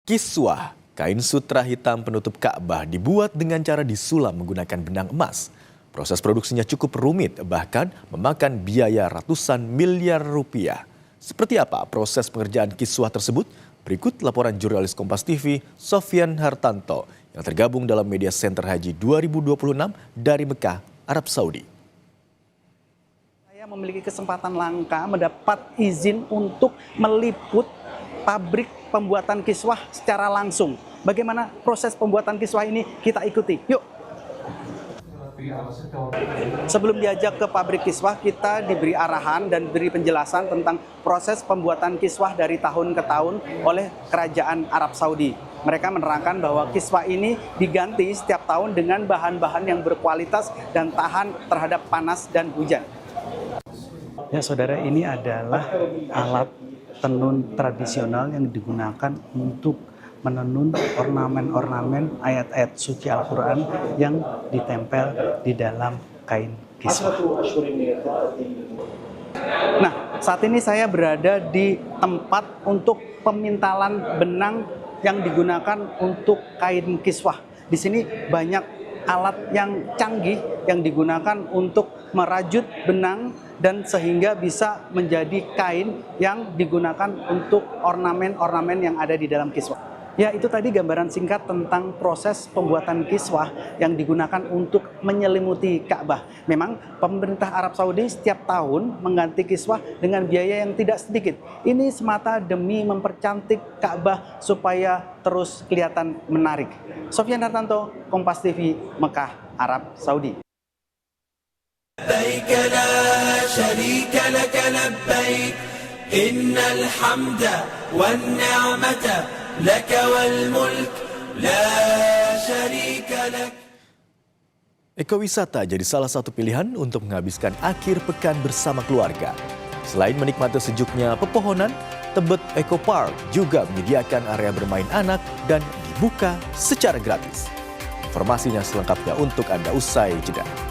Kiswah, kain sutra hitam penutup Ka'bah dibuat dengan cara disulam menggunakan benang emas. Proses produksinya cukup rumit, bahkan memakan biaya ratusan miliar rupiah. Seperti apa proses pengerjaan kiswah tersebut? Berikut laporan jurnalis Kompas TV, Sofyan Hartanto, yang tergabung dalam Media Center Haji 2026 dari Mekah, Arab Saudi. Saya memiliki kesempatan langka mendapat izin untuk meliput pabrik pembuatan kiswah secara langsung. Bagaimana proses pembuatan kiswah ini kita ikuti. Yuk. Sebelum diajak ke pabrik kiswah, kita diberi arahan dan diberi penjelasan tentang proses pembuatan kiswah dari tahun ke tahun oleh Kerajaan Arab Saudi. Mereka menerangkan bahwa kiswah ini diganti setiap tahun dengan bahan-bahan yang berkualitas dan tahan terhadap panas dan hujan. Ya saudara, ini adalah alat tenun tradisional yang digunakan untuk menenun ornamen-ornamen ayat-ayat suci Al-Quran yang ditempel di dalam kain kiswah. Nah, saat ini saya berada di tempat untuk pemintalan benang yang digunakan untuk kain kiswah. Di sini banyak alat yang canggih yang digunakan untuk merajut benang dan sehingga bisa menjadi kain yang digunakan untuk ornamen-ornamen yang ada di dalam kiswah. Ya, itu tadi gambaran singkat tentang proses pembuatan kiswah yang digunakan untuk menyelimuti Ka'bah. Memang pemerintah Arab Saudi setiap tahun mengganti kiswah dengan biaya yang tidak sedikit. Ini semata demi mempercantik Ka'bah supaya terus kelihatan menarik. Sofyan Hartanto, Kompas TV, Mekah, Arab Saudi. لبيك لا شريك لك لبيك إن الحمد والنعمة لك والملك لا شريك لك. Ekowisata jadi salah satu pilihan untuk menghabiskan akhir pekan bersama keluarga. Selain menikmati sejuknya pepohonan, Tebet Eco Park juga menyediakan area bermain anak dan dibuka secara gratis. Informasinya selengkapnya untuk Anda usai jeda.